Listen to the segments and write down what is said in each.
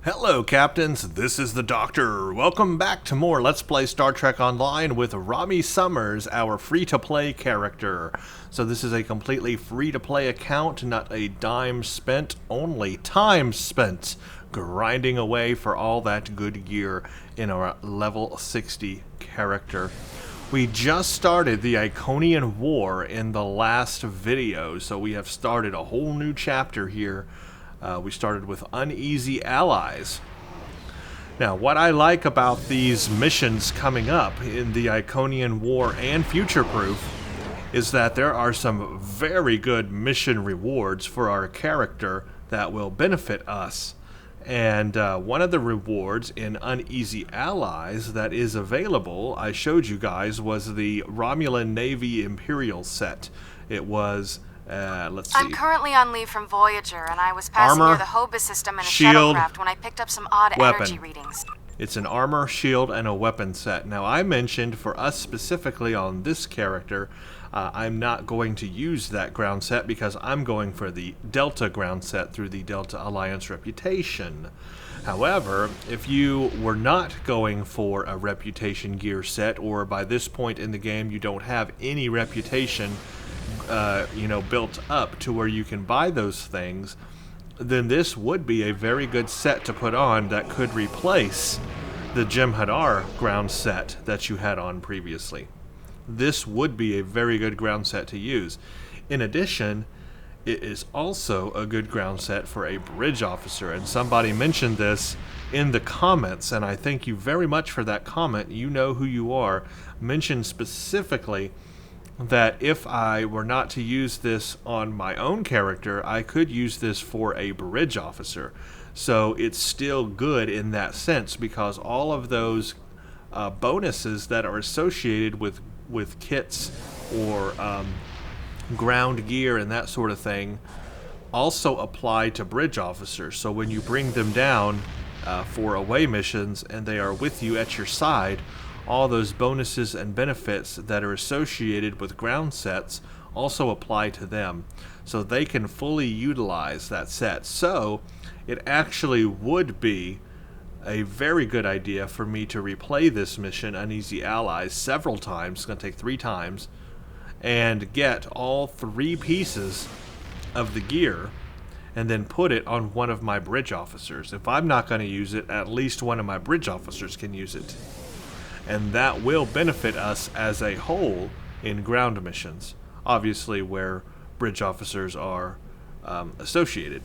Hello, Captains. This is the Doctor. Welcome back to more Let's Play Star Trek Online with Rami Summers, our free-to-play character. So this is a completely free-to-play account, not a dime spent, only time spent grinding away for all that good gear in our level 60 character. We just started the Iconian War in the last video, so we have started a whole new chapter here. We started with Uneasy Allies. Now, what I like about these missions coming up in the Iconian War and Future Proof is that there are some very good mission rewards for our character that will benefit us. And one of the rewards in Uneasy Allies that is available, I showed you guys, was the Romulan Navy Imperial set. It was... let's see. I'm currently on leave from Voyager, and I was passing Armor, near the Hobus system in a shield, shuttlecraft when I picked up some odd weapon. energy readings. It's an armor, shield, and a weapon set. Now, I mentioned for us specifically on this character, I'm not going to use that ground set because I'm going for the Delta ground set through the Delta Alliance reputation. However, if you were not going for a reputation gear set, or by this point in the game you don't have any reputation built up to where you can buy those things, then this would be a very good set to put on that could replace the Jem'Hadar ground set that you had on previously. This would be a very good ground set to use. In addition, it is also a good ground set for a bridge officer, and somebody mentioned this in the comments, and I thank you very much for that comment. You know who you are. Mentioned specifically that if I were not to use this on my own character, I could use this for a bridge officer. So it's still good in that sense, because all of those bonuses that are associated with kits or ground gear and that sort of thing also apply to bridge officers. So when you bring them down for away missions and they are with you at your side, all those bonuses and benefits that are associated with ground sets also apply to them. So they can fully utilize that set. So it actually would be a very good idea for me to replay this mission, Uneasy Allies, several times. It's going to take 3 times. And get all 3 pieces of the gear and then put it on one of my bridge officers. If I'm not going to use it, at least one of my bridge officers can use it. And that will benefit us as a whole in ground missions, obviously where bridge officers are associated.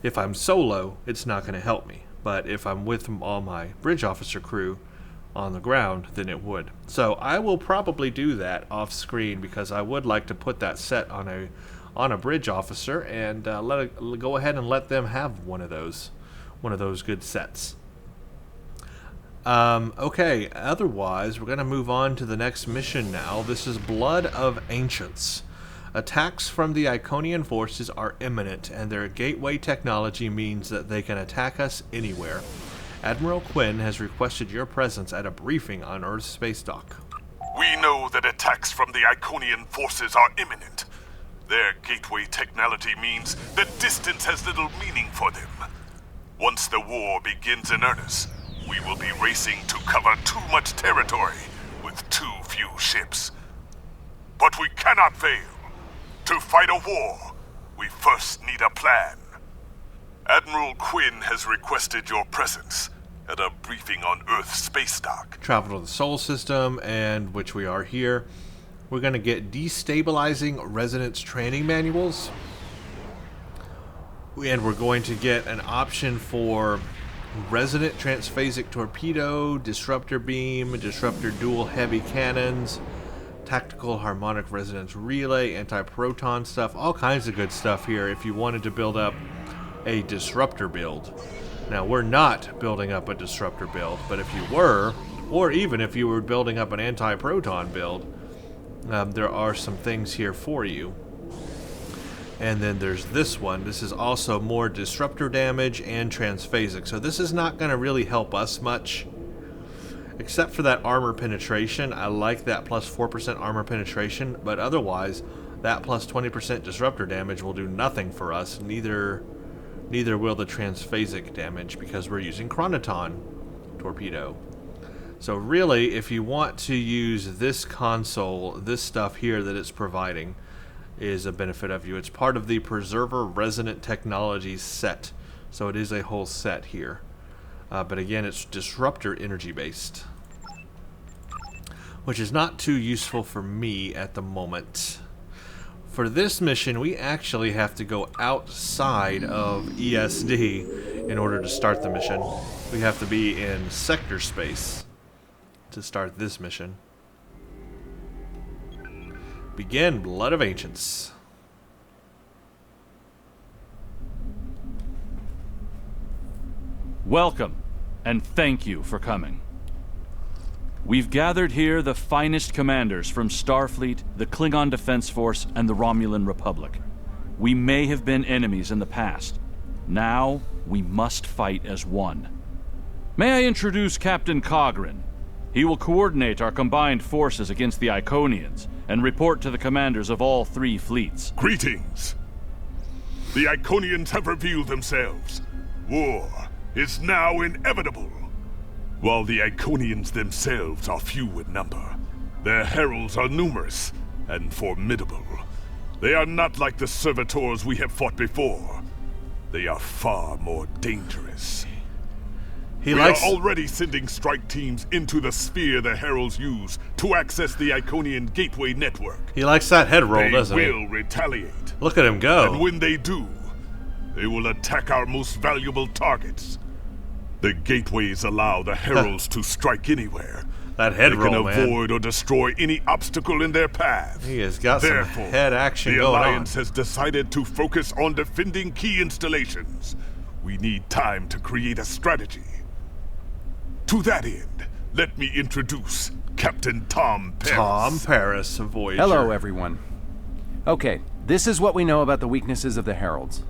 If I'm solo, it's not going to help me, but if I'm with all my bridge officer crew on the ground, then it would. So I will probably do that off screen, because I would like to put that set on a bridge officer and go ahead and let them have one of those good sets. Okay, otherwise, we're going to move on to the next mission now. This is Blood of Ancients. Attacks from the Iconian forces are imminent, and their gateway technology means that they can attack us anywhere. Admiral Quinn has requested your presence at a briefing on Earth's space dock. We know that attacks from the Iconian forces are imminent. Their gateway technology means that distance has little meaning for them. Once the war begins in earnest, we will be racing to cover too much territory with too few ships. But we cannot fail. To fight a war, we first need a plan. Admiral Quinn has requested your presence at a briefing on Earth's space dock. Travel to the Sol system, and which we are here. We're going to get destabilizing resonance training manuals. And we're going to get an option for resonant transphasic torpedo, disruptor beam, disruptor dual heavy cannons, tactical harmonic resonance relay, anti-proton stuff, all kinds of good stuff here if you wanted to build up a disruptor build. Now, we're not building up a disruptor build, but if you were, or even if you were building up an anti-proton build, there are some things here for you. And then there's this one. This is also more disruptor damage and transphasic. So this is not going to really help us much, except for that armor penetration. I like that plus 4% armor penetration, but otherwise, that plus 20% disruptor damage will do nothing for us. Neither Neither will the transphasic damage because we're using Chronoton torpedo. So really, if you want to use this console, this stuff here that it's providing is a benefit of you. It's part of the Preserver Resonant Technologies set. So it is a whole set here. But again, it's disruptor energy based, which is not too useful for me at the moment. For this mission, we actually have to go outside of ESD in order to start the mission. We have to be in sector space to start this mission. Begin Blood of Ancients. Welcome, and thank you for coming. We've gathered here the finest commanders from Starfleet, the Klingon Defense Force, and the Romulan Republic. We may have been enemies in the past. Now, we must fight as one. May I introduce Captain Cogran? He will coordinate our combined forces against the Iconians and report to the commanders of all 3 fleets. Greetings. The Iconians have revealed themselves. War is now inevitable. While the Iconians themselves are few in number, their heralds are numerous and formidable. They are not like the servitors we have fought before. They are far more dangerous. We are already sending strike teams into the sphere the heralds use to access the Iconian gateway network. He likes that head roll, doesn't he? They will retaliate. Look at him go. And when they do, they will attack our most valuable targets. The gateways allow the heralds to strike anywhere. That head roll, man. They can avoid or destroy any obstacle in their path. He has got some head action going on. The Alliance has decided to focus on defending key installations. We need time to create a strategy. To that end, let me introduce Captain Tom Paris. Tom Paris of Voyager. Hello, everyone. Okay, this is what we know about the weaknesses of the Heralds.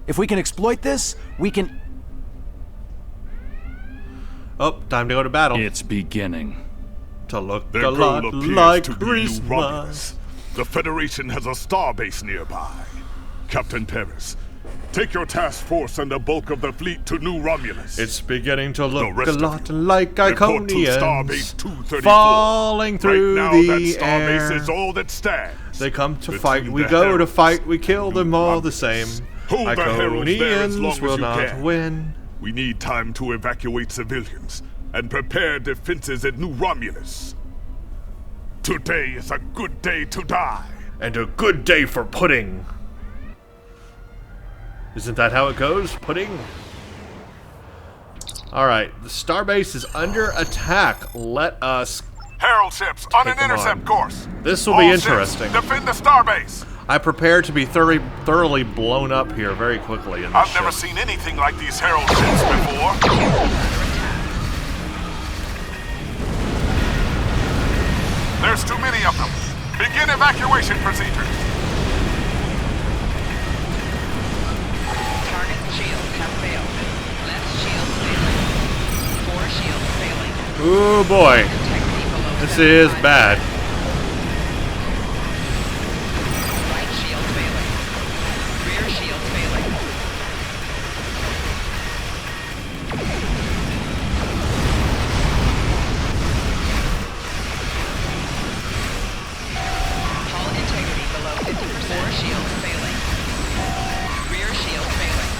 If we can exploit this, we can... Oh, time to go to battle. It's beginning. To look Their a lot goal appears like to be Christmas. New Romulus. The Federation has a starbase nearby. Captain Paris, take your task force and the bulk of the fleet to New Romulus. It's beginning to look The a rest lot of like report to Iconians Starbase 234. falling through right now, the that starbase air. is all that stands. They come to Between fight, we the go to heralds fight, we kill and them New all the Romulus. same. Hold the heralds there as long Iconians as will you not can. win. We need time to evacuate civilians and prepare defenses at New Romulus. Today is a good day to die. And a good day for pudding. Isn't that how it goes? Pudding? Alright, the starbase is under attack. Let us... Herald ships on an them intercept on. course. This will All be ships, interesting. defend the starbase. I prepare to be thoroughly blown up here very quickly in this I've never ship. seen anything like these Herald ships before. There's too many of them. Begin evacuation procedures. Target shields have failed. Left shield failing. 4 shields failing. Ooh boy, Integrity below this is 75%. bad. Right shield failing. Rear shield failing. Hull integrity below 50%. 4 shields failing. Rear shield failing.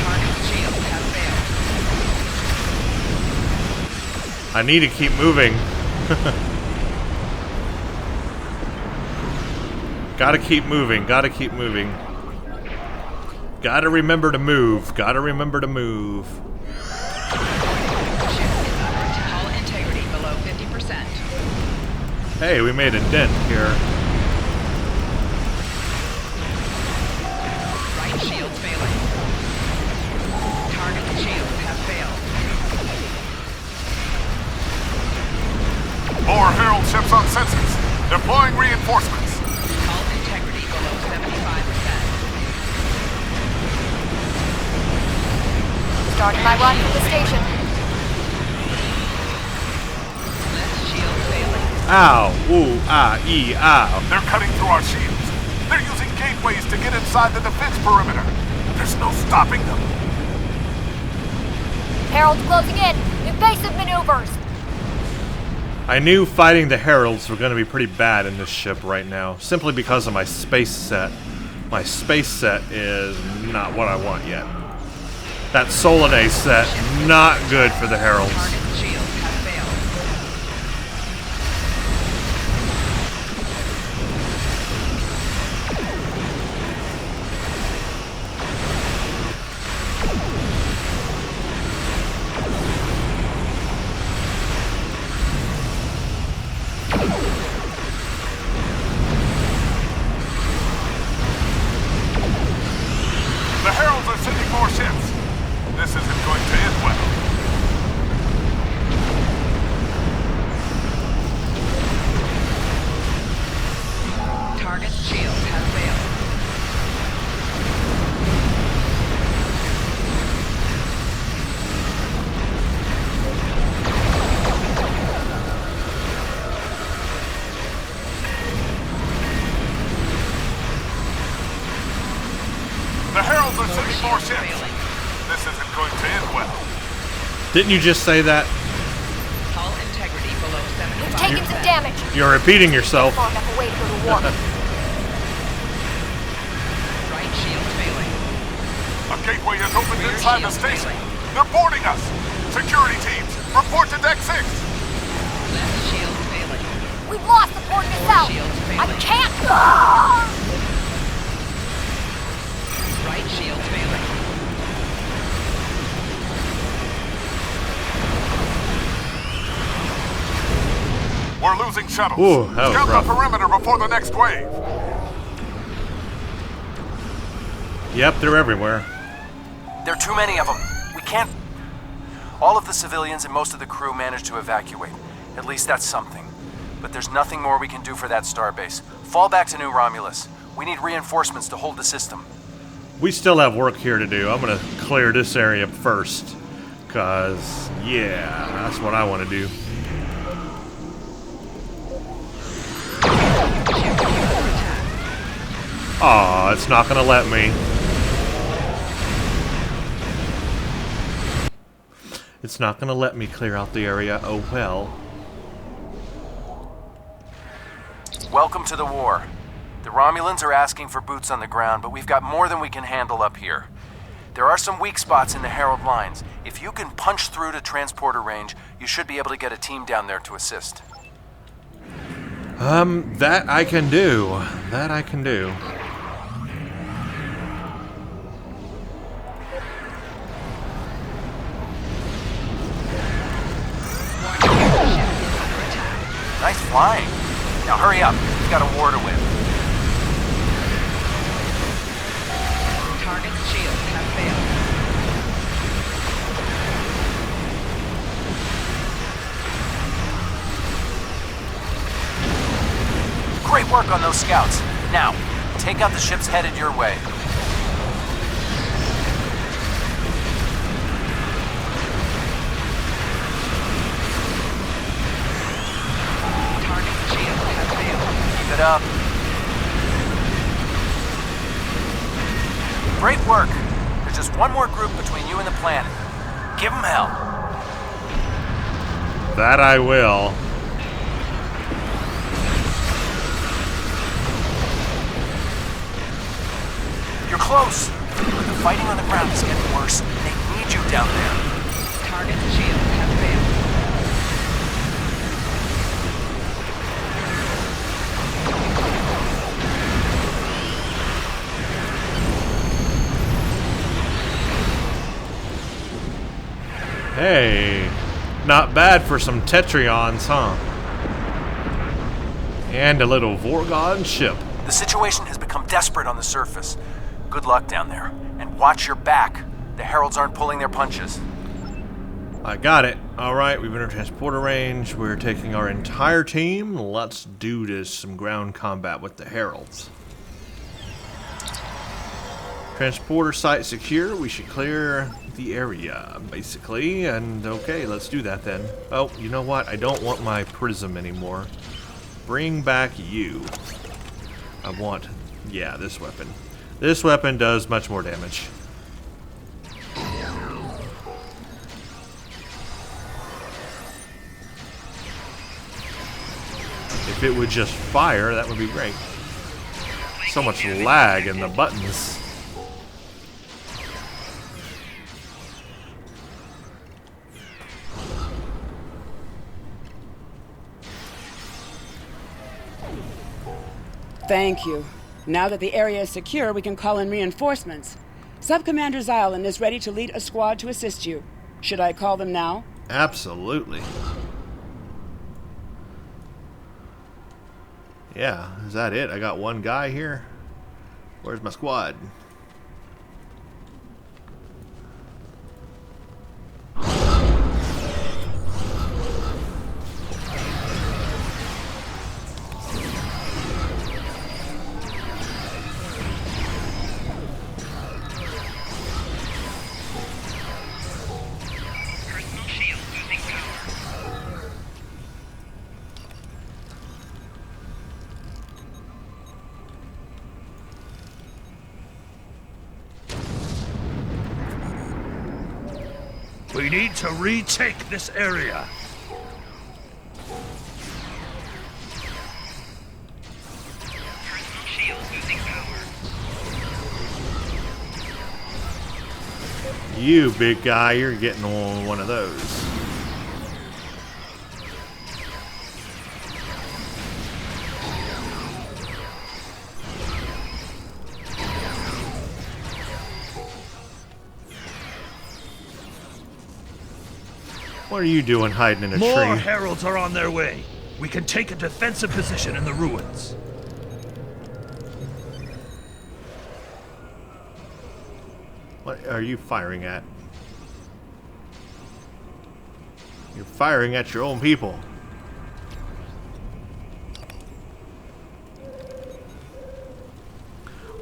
Target shields have failed. I need to keep moving. Gotta keep moving, gotta keep moving. Gotta remember to move, gotta remember to move. Hull integrity below 50%. Hey, we made a dent here. Right shield failing. Target shields have failed. More Herald ships on sensors. Deploying reinforcements. Hull integrity below 75%. Starting my run for the station. Left shield failing. Ow. Ooh. Ah. E. Ow. They're cutting through our shields. They're using gateways to get inside the defense perimeter. There's no stopping them. Herald's closing in. Invasive maneuvers. I knew fighting the Heralds were going to be pretty bad in this ship right now, simply because of my space set. My space set is not what I want yet. That Solanae set, not good for the Heralds. Target shield has failed. The Heralds are sending more ships. This isn't going to end well. Target shield has failed. The Heralds are sending more Shield ships. failing. This isn't going to end well. Didn't you just say that? Hull integrity below We've 75. taken some damage. You're repeating yourself. Far enough away to go to war. Right shield failing. A gateway has opened Rear inside the shield station. failing. They're boarding us. Security teams, report to Deck 6. Left shield failing. We've lost the port to south. Shields I failing. can't. Right shield failing. We're losing shuttles. Ooh, that was Scout rough. the perimeter before the next wave. Yep, they're everywhere. There are too many of them. We can't... All of the civilians and most of the crew managed to evacuate. At least that's something. But there's nothing more we can do for that starbase. Fall back to New Romulus. We need reinforcements to hold the system. We still have work here to do. I'm going to clear this area first. Because, yeah, that's what I want to do. Aw, it's not going to let me. It's not going to let me clear out the area. Oh, well. Welcome to the war. The Romulans are asking for boots on the ground, but we've got more than we can handle up here. There are some weak spots in the Herald lines. If you can punch through to transporter range, you should be able to get a team down there to assist. That I can do. That I can do. Nice flying. Now hurry up. We've got a war to win. Target shield have failed. Great work on those scouts. Now, take out the ships headed your way. Target shield have failed. Keep it up. Great work. There's just one more group between you and the planet. Give them hell. That I will. You're close. But the fighting on the ground is getting worse. They need you down there. Target shield have failed. Hey, not bad for some Tetrions, huh? And a little Vorgon ship. The situation has become desperate on the surface. Good luck down there. And watch your back. The Heralds aren't pulling their punches. I got it. Alright, we've entered transporter range. We're taking our entire team. Let's do this. Some ground combat with the Heralds. Transporter site secure. We should clear the area, basically. And okay, let's do that then. Oh, you know what? I don't want my prism anymore. bring back you. I want, yeah, this weapon. This weapon does much more damage. If it would just fire, that would be great. So much lag in the buttons. Thank you. Now that the area is secure, we can call in reinforcements. Sub-Commander Zylan is ready to lead a squad to assist you. Should I call them now? Absolutely. Yeah, is that it? I got one guy here. Where's my squad? We need to retake this area. Shield losing power. You big guy, you're getting on one of those. What are you doing hiding in a More tree? heralds are on their way. We can take a defensive position in the ruins. What are you firing at? You're firing at your own people.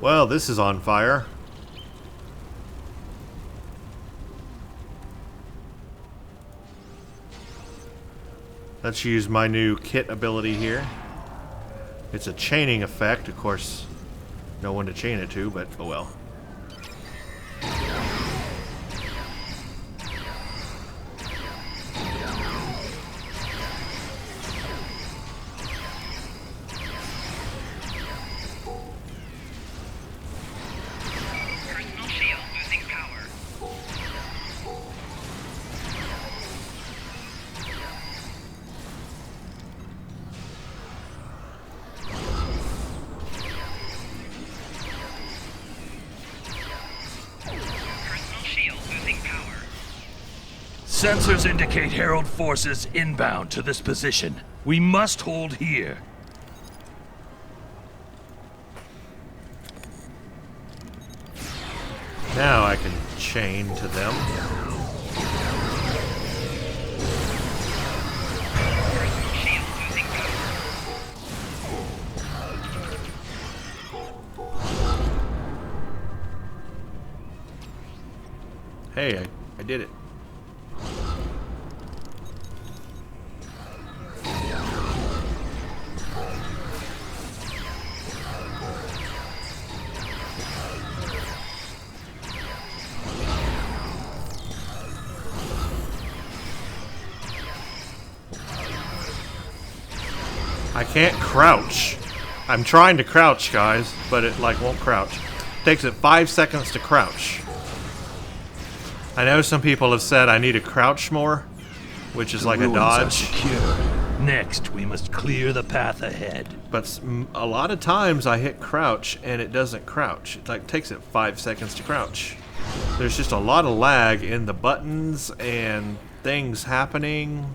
Well, this is on fire. Let's use my new kit ability here. It's a chaining effect, of course. No one to chain it to, but oh well. Personal shield losing power. Personal shield losing power. Sensors indicate herald forces inbound to this position. We must hold here. Now I can chain to them. Personal shield losing power. Hey, I did it. I can't crouch. I'm trying to crouch, guys, but it like won't crouch. Takes it 5 seconds to crouch. I know some people have said I need to crouch more, which is like a dodge. Secure. Next, we must clear the path ahead. But a lot of times I hit crouch and it doesn't crouch. It like takes it 5 seconds to crouch. There's just a lot of lag in the buttons and things happening.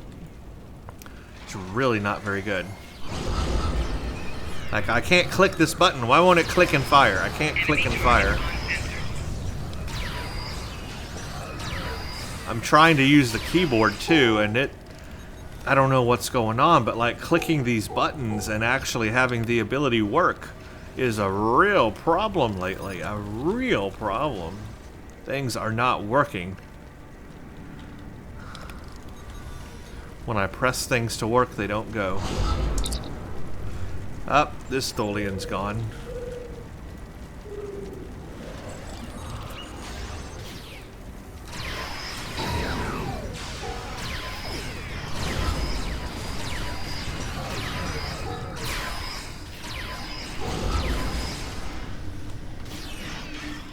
It's really not very good. Like, I can't click this button. Why won't it click and fire? I can't click and fire. I'm trying to use the keyboard too, and I don't know what's going on, but like clicking these buttons and actually having the ability work is a real problem lately. A real problem. Things are not working. When I press things to work, they don't go. Up, this Tholian's gone.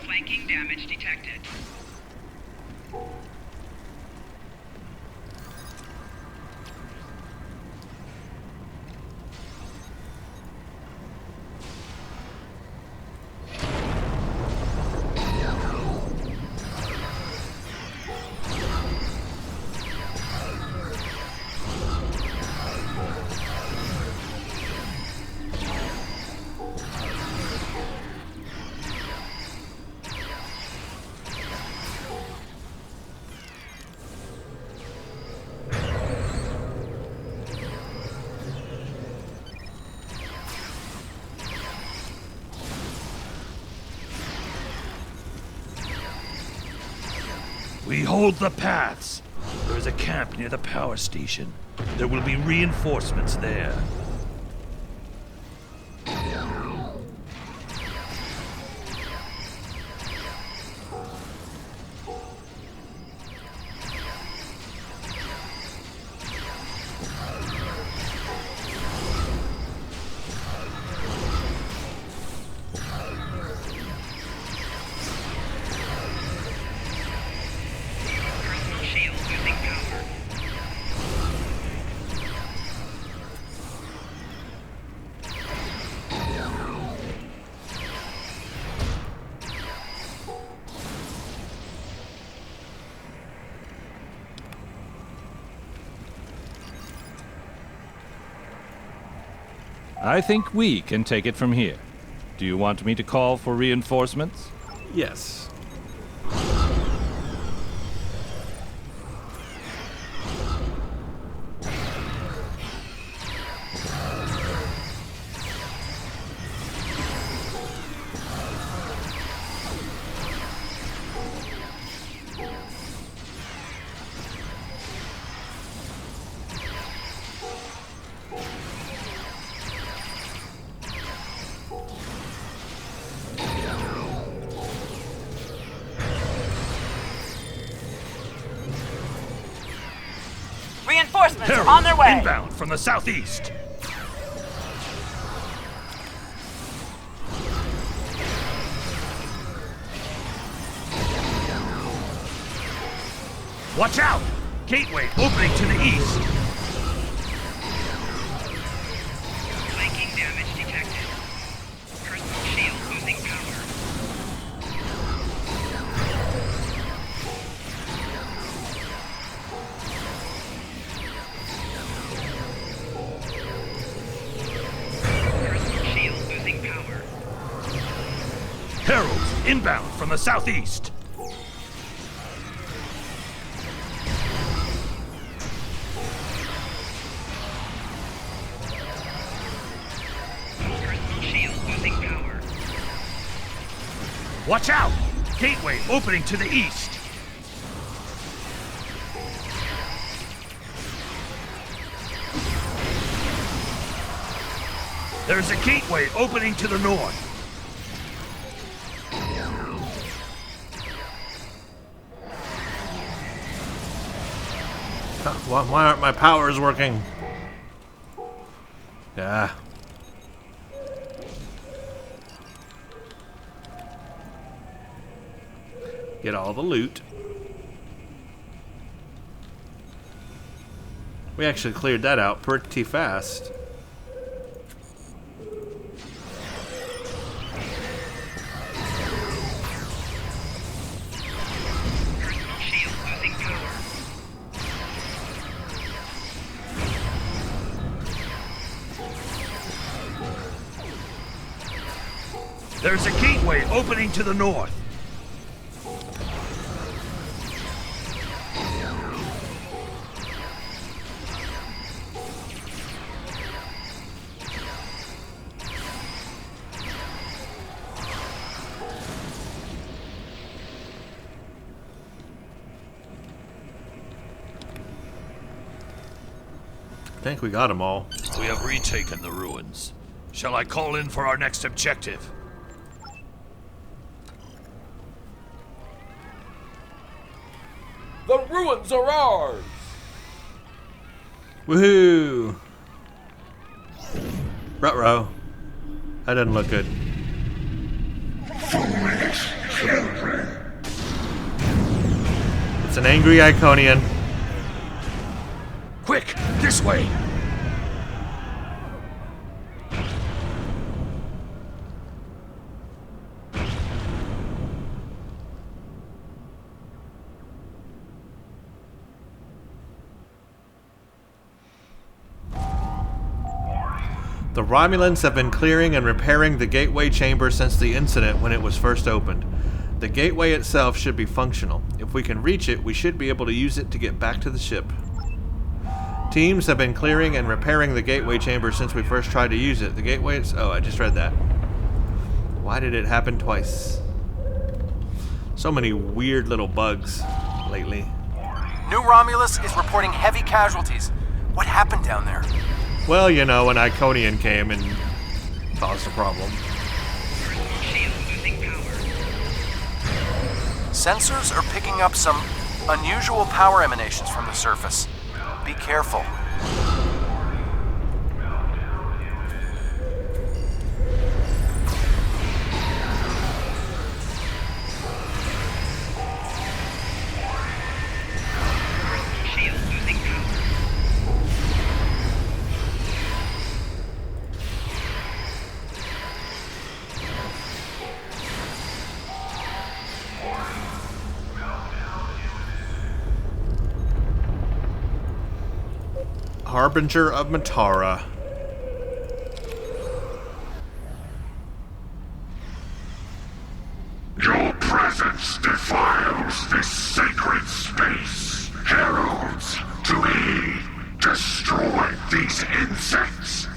Flanking damage detected. We hold the paths. There is a camp near the power station. There will be reinforcements there. Personal shield losing power. I think we can take it from here. Do you want me to call for reinforcements? Yes. Reinforcements Herald, on their way. inbound from the southeast. Watch out! Gateway opening to the east. Flanking damage detected. Personal shield losing power. Personal shield losing power. Heralds inbound from the southeast. Personal shield losing power. Watch out! Gateway opening to the east. There's a gateway opening to the north. Why aren't my powers working? Yeah. Get all the loot. We actually cleared that out pretty fast. Personal shield losing power. There's a gateway opening to the north. I think we got them all. We have retaken the ruins. Shall I call in for our next objective? The ruins are ours! Woohoo! Ruh-roh. That doesn't look good. It's an angry Iconian. Quick, this way! The Romulans have been clearing and repairing the gateway chamber since the incident when it was first opened. The gateway itself should be functional. If we can reach it, we should be able to use it to get back to the ship. Teams have been clearing and repairing the gateway chamber since we first tried to use it. The gateway is... Oh, I just read that. Why did it happen twice? So many weird little bugs lately. New Romulus is reporting heavy casualties. What happened down there? Well, you know, an Iconian came and caused a problem. Sensors are picking up some unusual power emanations from the surface. Be careful. Harbinger of Matara. Your presence defiles this sacred space. Heralds, to aid, destroy these insects.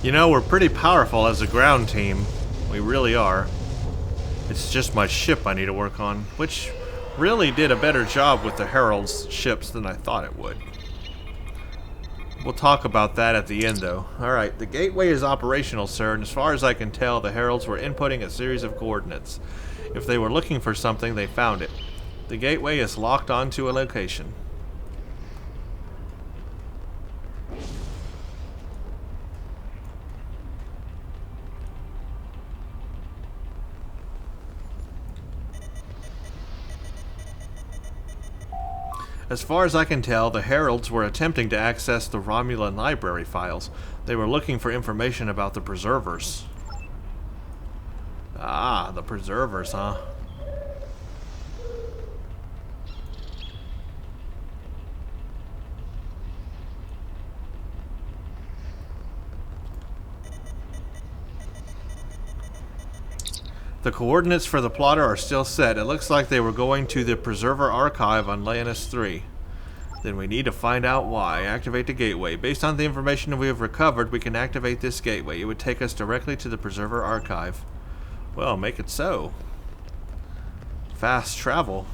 You know, we're pretty powerful as a ground team. We really are. It's just my ship I need to work on, which really did a better job with the Herald's ships than I thought it would. We'll talk about that at the end, though. Alright, the gateway is operational, sir, and as far as I can tell, the Heralds were inputting a series of coordinates. If they were looking for something, they found it. The gateway is locked onto a location. As far as I can tell, the Heralds were attempting to access the Romulan library files. They were looking for information about the Preservers. Ah, the Preservers, huh? The coordinates for the plotter are still set. It looks like they were going to the Preserver Archive on Leonis 3. Then we need to find out why. Activate the gateway. Based on the information we have recovered, we can activate this gateway. It would take us directly to the Preserver Archive. Well, make it so. Fast travel.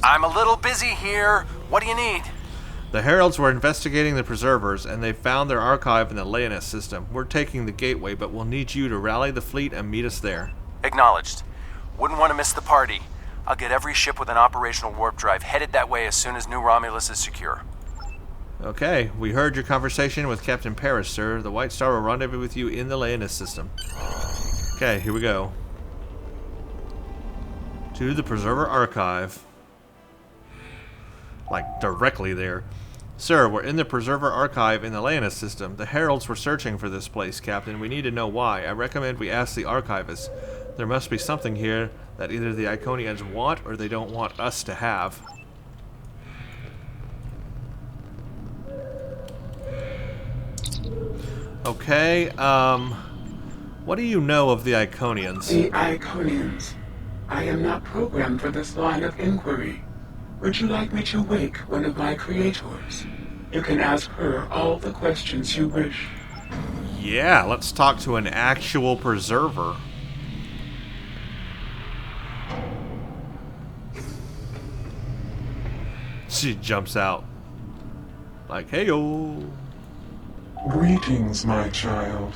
I'm a little busy here. What do you need? The Heralds were investigating the Preservers, and they found their archive in the Leonis system. We're taking the gateway, but we'll need you to rally the fleet and meet us there. Acknowledged. Wouldn't want to miss the party. I'll get every ship with an operational warp drive headed that way as soon as New Romulus is secure. Okay, we heard your conversation with Captain Paris, sir. The White Star will rendezvous with you in the Leonis system. Okay, here we go. To the Preserver Archive. Like, directly there. Sir, we're in the Preserver Archive in the Leonis system. The Heralds were searching for this place, Captain. We need to know why. I recommend we ask the Archivist. There must be something here that either the Iconians want or they don't want us to have. Okay, what do you know of the Iconians? The Iconians. I am not programmed for this line of inquiry. Would you like me to wake one of my creators? You can ask her all the questions you wish. Yeah, let's talk to an actual preserver. She jumps out. Like, hey-o. Greetings, my child.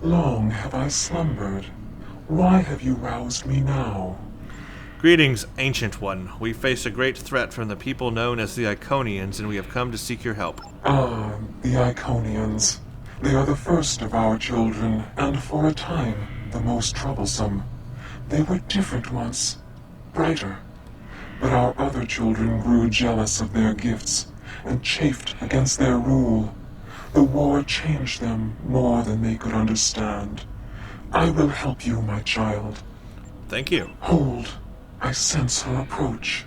Long have I slumbered. Why have you roused me now? Greetings, Ancient One. We face a great threat from the people known as the Iconians, and we have come to seek your help. Ah, the Iconians. They are the first of our children, and for a time, the most troublesome. They were different once, brighter. But our other children grew jealous of their gifts, and chafed against their rule. The war changed them more than they could understand. I will help you, my child. Thank you. Hold. I sense her approach.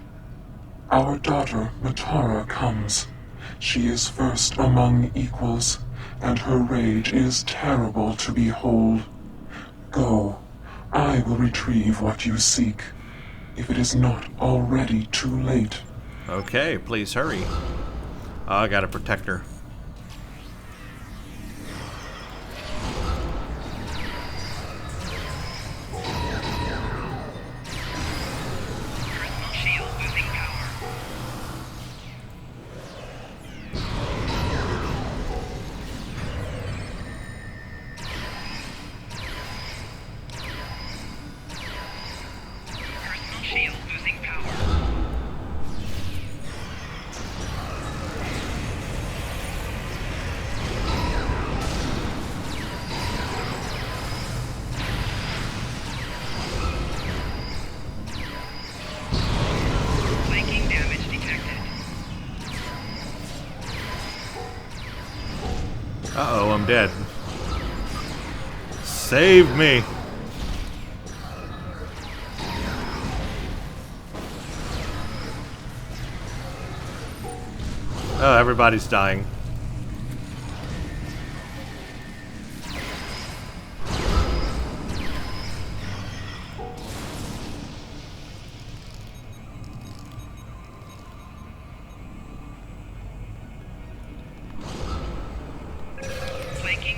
Our daughter, Matara, comes. She is first among equals, and her rage is terrible to behold. Go. I will retrieve what you seek, if it is not already too late. Okay, please hurry. I gotta protect her. Uh-oh, I'm dead. Save me! Oh, everybody's dying.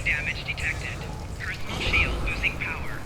Damage detected. Personal shield losing power.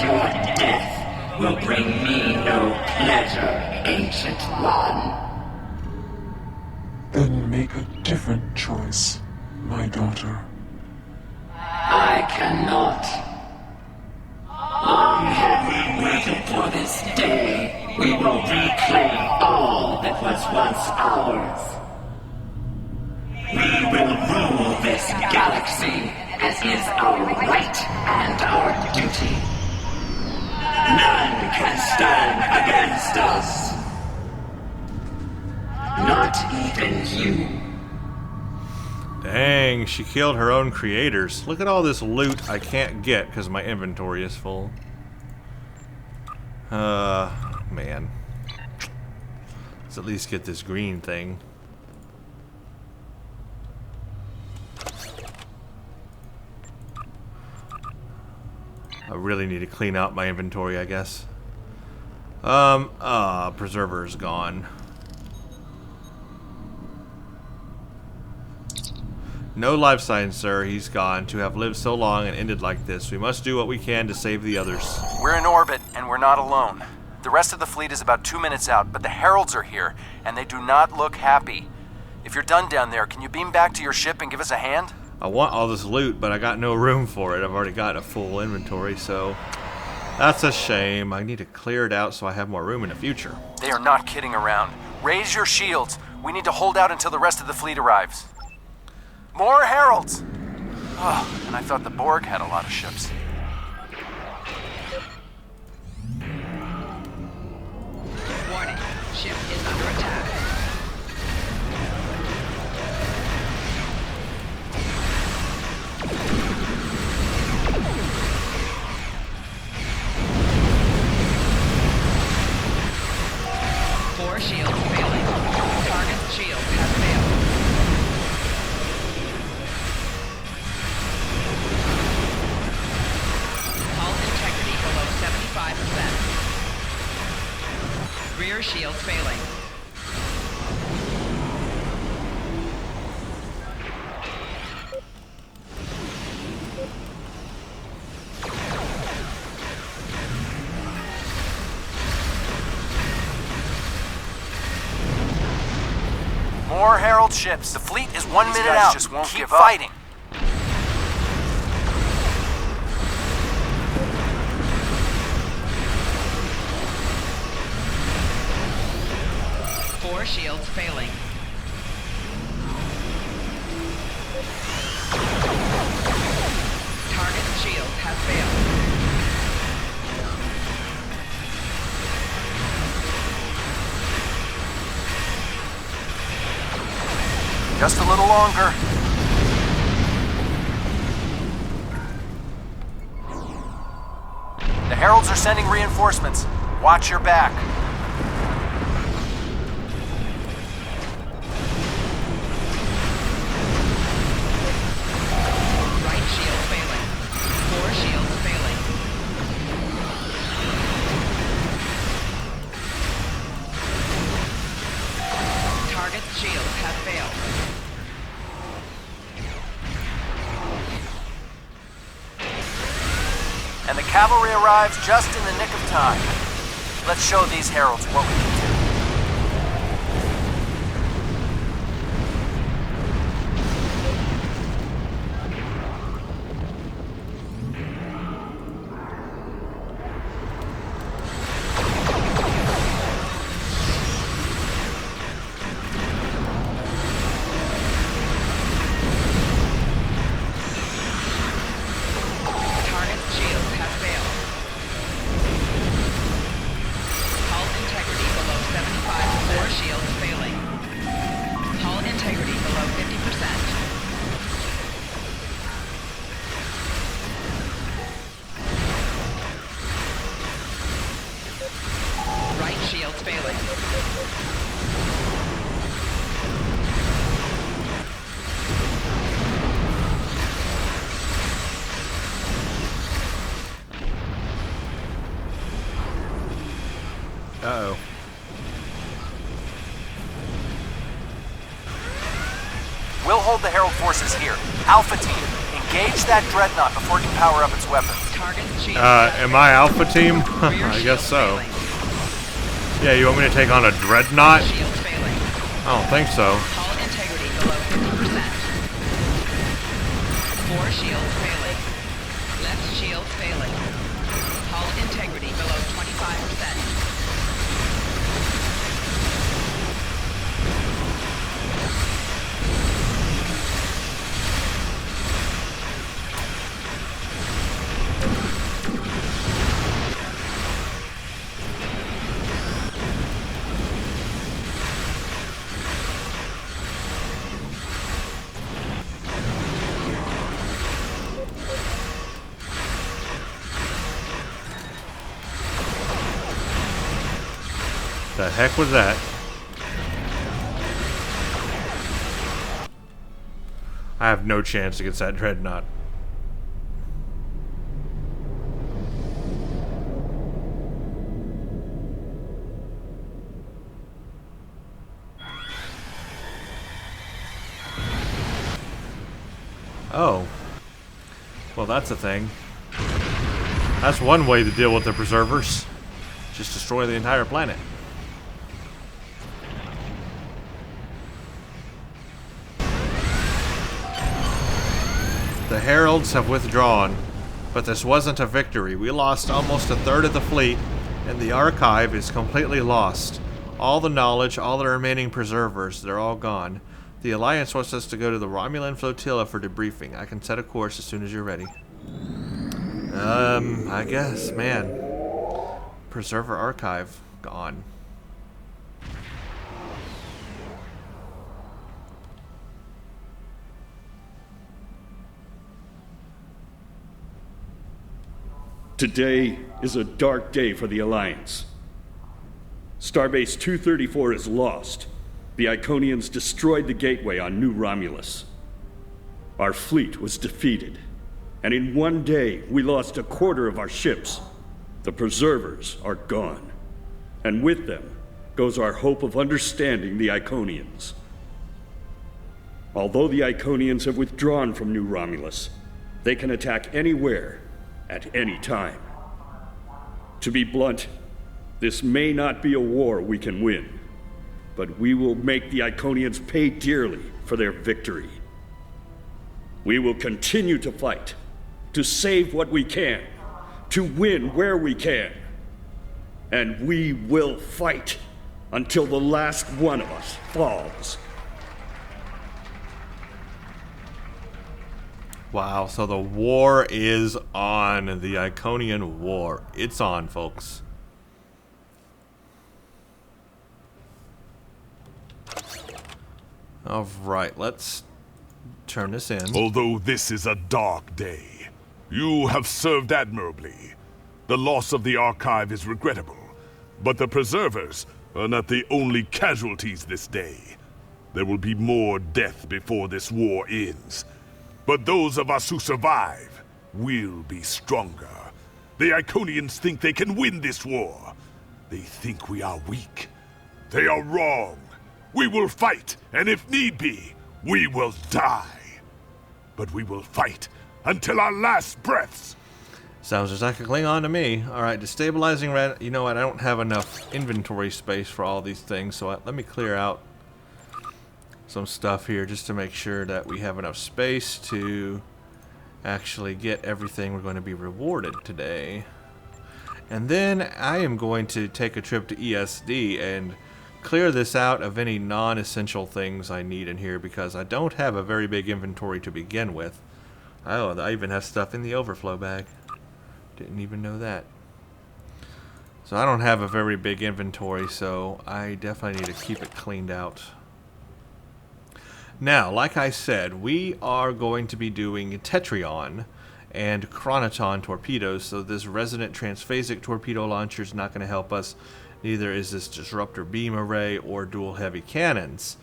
Your death will bring me no pleasure, Ancient One. Then make a different choice, my daughter. I cannot. Long have we waited for this day. We will reclaim all that was once ours. We will rule this galaxy as is our right and our duty. None can stand against us. Not even you. Dang, she killed her own creators. Look at all this loot I can't get because my inventory is full. Man. Let's at least get this green thing. I really need to clean out my inventory, I guess. Preserver is gone. No life sign, sir. He's gone. To have lived so long and ended like this, we must do what we can to save the others. We're in orbit, and we're not alone. The rest of the fleet is about 2 minutes out, but the Heralds are here, and they do not look happy. If you're done down there, can you beam back to your ship and give us a hand? I want all this loot, but I got no room for it. I've already got a full inventory, so that's a shame. I need to clear it out so I have more room in the future. They are not kidding around. Raise your shields. We need to hold out until the rest of the fleet arrives. More Heralds! Oh, and I thought the Borg had a lot of ships. Warning. Ship is under attack. Four shields failing. Target's shield has failed. Hull integrity below 75%. Rear shield failing. More Herald ships. The fleet is 1 minute out. Just won't give up. Fighting. Four shields failing. Target's shield has failed. Just a little longer. The Heralds are sending reinforcements. Watch your back. Right shield failing. Four shields failing. Target's shields have failed. And the cavalry arrives just in the nick of time. Let's show these Heralds what we can do. Target's shields have failed. Hull integrity below 75%. Four shields failing. Hull integrity below 50%. Right shields failing. Uh-oh. We'll hold the Herald forces here. Alpha team, engage that dreadnought before it can power up its weapons. Target's shield. Am I Alpha Team? I guess so. Yeah, you want me to take on a dreadnought? Shield failing. I don't think so. Hull integrity below 50%. Four shields failing. Left shield failing. Hull integrity below 25%. The heck was that? I have no chance against that dreadnought. Oh. Well, that's a thing. That's one way to deal with the preservers. Just destroy the entire planet. The Heralds have withdrawn, but this wasn't a victory. We lost almost a third of the fleet, and the archive is completely lost. All the knowledge, all the remaining preservers, they're all gone. The Alliance wants us to go to the Romulan flotilla for debriefing. I can set a course as soon as you're ready. I guess, man. Preserver archive gone. Today is a dark day for the Alliance. Starbase 234 is lost. The Iconians destroyed the gateway on New Romulus. Our fleet was defeated, and in one day we lost a quarter of our ships. The Preservers are gone, and with them goes our hope of understanding the Iconians. Although the Iconians have withdrawn from New Romulus, they can attack anywhere, at any time. To be blunt, this may not be a war we can win, but we will make the Iconians pay dearly for their victory. We will continue to fight, to save what we can, to win where we can. And we will fight until the last one of us falls. Wow, so the war is on. The Iconian War. It's on, folks. Alright, let's turn this in. Although this is a dark day, you have served admirably. The loss of the archive is regrettable, but the Preservers are not the only casualties this day. There will be more death before this war ends. But those of us who survive will be stronger. The Iconians think they can win this war. They think we are weak. They are wrong. We will fight, and if need be, we will die. But we will fight until our last breaths. Sounds just like a Klingon to me. Alright, destabilizing you know what, I don't have enough inventory space for all these things, so let me clear out some stuff here just to make sure that we have enough space to actually get everything we're going to be rewarded today. And then I am going to take a trip to ESD and clear this out of any non-essential things I need in here, because I don't have a very big inventory to begin with. Oh, I even have stuff in the overflow bag. Didn't even know that. So I don't have a very big inventory, so I definitely need to keep it cleaned out. Now, like I said, we are going to be doing Tetrion and Chronoton torpedoes, so this resonant transphasic torpedo launcher is not going to help us. Neither is this disruptor beam array or dual heavy cannons.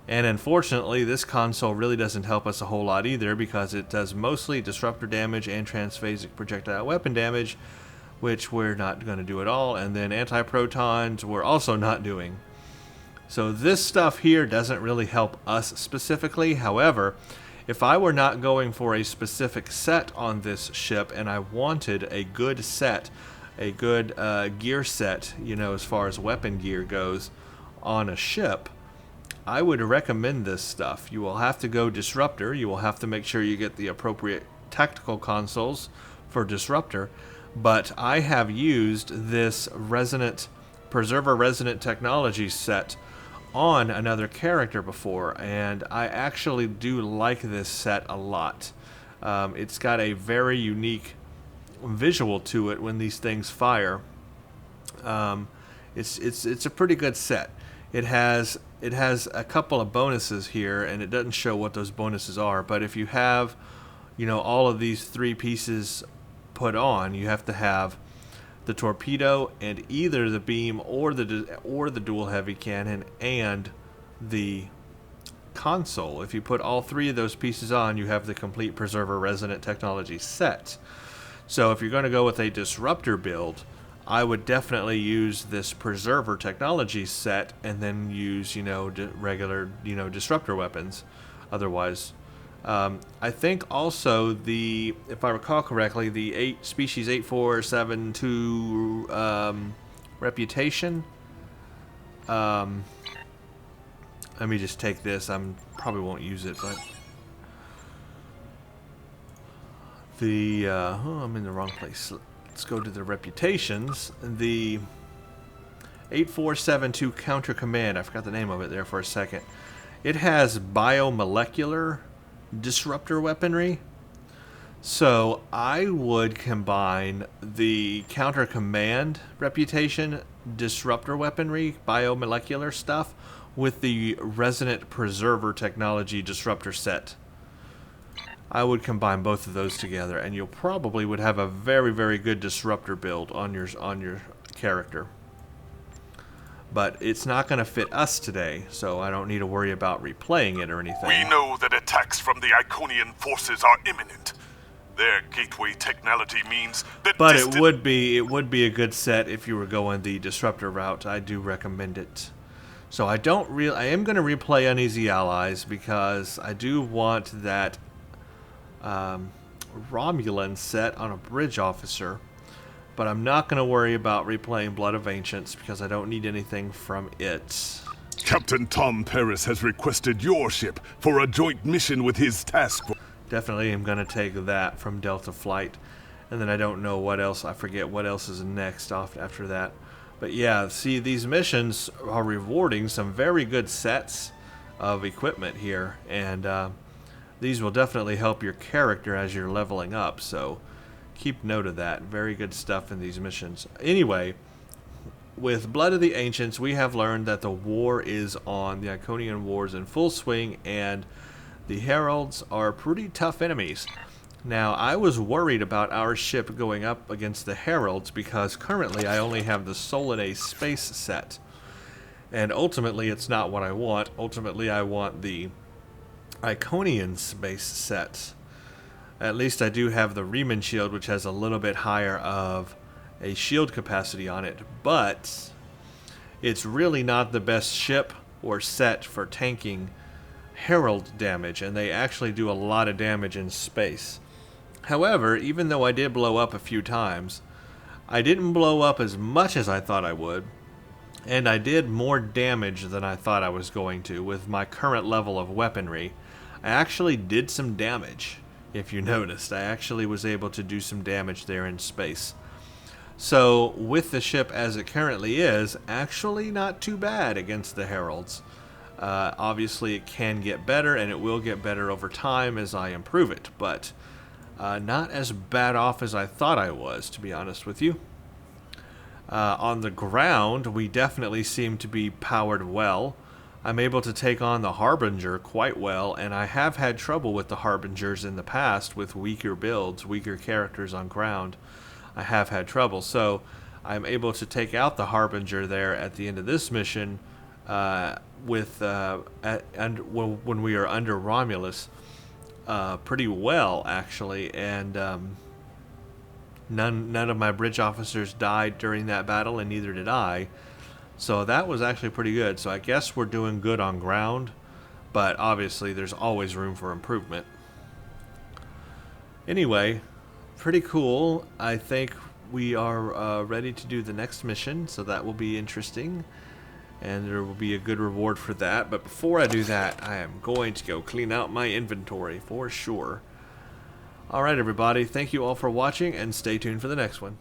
And unfortunately, this console really doesn't help us a whole lot either, because it does mostly disruptor damage and transphasic projectile weapon damage, which we're not going to do at all, and then anti-protons we're also not doing. So this stuff here doesn't really help us specifically. However, if I were not going for a specific set on this ship and I wanted a good set, a good gear set, you know, as far as weapon gear goes on a ship, I would recommend this stuff. You will have to go Disruptor. You will have to make sure you get the appropriate tactical consoles for Disruptor. But I have used this Preserver Resonant Technology set on another character before, and I actually do like this set a lot. It's got a very unique visual to it when these things fire. It's a pretty good set. It has a couple of bonuses here, and it doesn't show what those bonuses are, but if you have, you know, all of these three pieces put on, you have to have the torpedo, and either the beam or the dual heavy cannon and the console. If you put all three of those pieces on, you have the complete Preserver Resonant technology set. So if you're going to go with a disruptor build, I would definitely use this Preserver technology set and then use, regular, disruptor weapons. Otherwise, I think also if I recall correctly, the species 8472 reputation. Let me just take this. Probably won't use it, but I'm in the wrong place. Let's go to the reputations. The 8472 Counter Command. I forgot the name of it there for a second. It has biomolecular disruptor weaponry. So I would combine the Counter Command reputation disruptor weaponry, biomolecular stuff, with the Resonant Preserver technology disruptor set. I would combine both of those together, and you probably would have a very, very good disruptor build on your character. But it's not going to fit us today, so I don't need to worry about replaying it or anything. We know that attacks from the Iconian forces are imminent. Their gateway technology means that But it would be a good set if you were going the disruptor route. I do recommend it. So I am going to replay Uneasy Allies because I do want that Romulan set on a bridge officer, but I'm not going to worry about replaying Blood of Ancients because I don't need anything from it. Captain Tom Paris has requested your ship for a joint mission with his task force. Definitely am going to take that from Delta Flight, and then I don't know what else. I forget what else is next after that. But yeah, see, these missions are rewarding some very good sets of equipment here, and these will definitely help your character as you're leveling up, so keep note of that. Very good stuff in these missions. Anyway, with Blood of the Ancients, we have learned that the war is on. The Iconian War is in full swing, and the Heralds are pretty tough enemies. Now, I was worried about our ship going up against the Heralds because currently I only have the Solinae space set. And ultimately, it's not what I want. Ultimately, I want the Iconian space set. At least I do have the Riemann shield, which has a little bit higher of a shield capacity on it. But it's really not the best ship or set for tanking Herald damage, and they actually do a lot of damage in space. However, even though I did blow up a few times, I didn't blow up as much as I thought I would, and I did more damage than I thought I was going to with my current level of weaponry. I actually did some damage, if you noticed. I actually was able to do some damage there in space. So, with the ship as it currently is, actually not too bad against the Heralds. Obviously, it can get better, and it will get better over time as I improve it, but not as bad off as I thought I was, to be honest with you. On the ground, we definitely seem to be powered well. I'm able to take on the Harbinger quite well, and I have had trouble with the Harbingers in the past with weaker builds, weaker characters on ground. I have had trouble, so I'm able to take out the Harbinger there at the end of this mission when we are under Romulus. Pretty well, actually, and none of my bridge officers died during that battle, and neither did I. So that was actually pretty good. So I guess we're doing good on ground, but obviously there's always room for improvement. Anyway, pretty cool. I think we are ready to do the next mission, so that will be interesting. And there will be a good reward for that. But before I do that, I am going to go clean out my inventory for sure. Alright everybody, thank you all for watching, and stay tuned for the next one.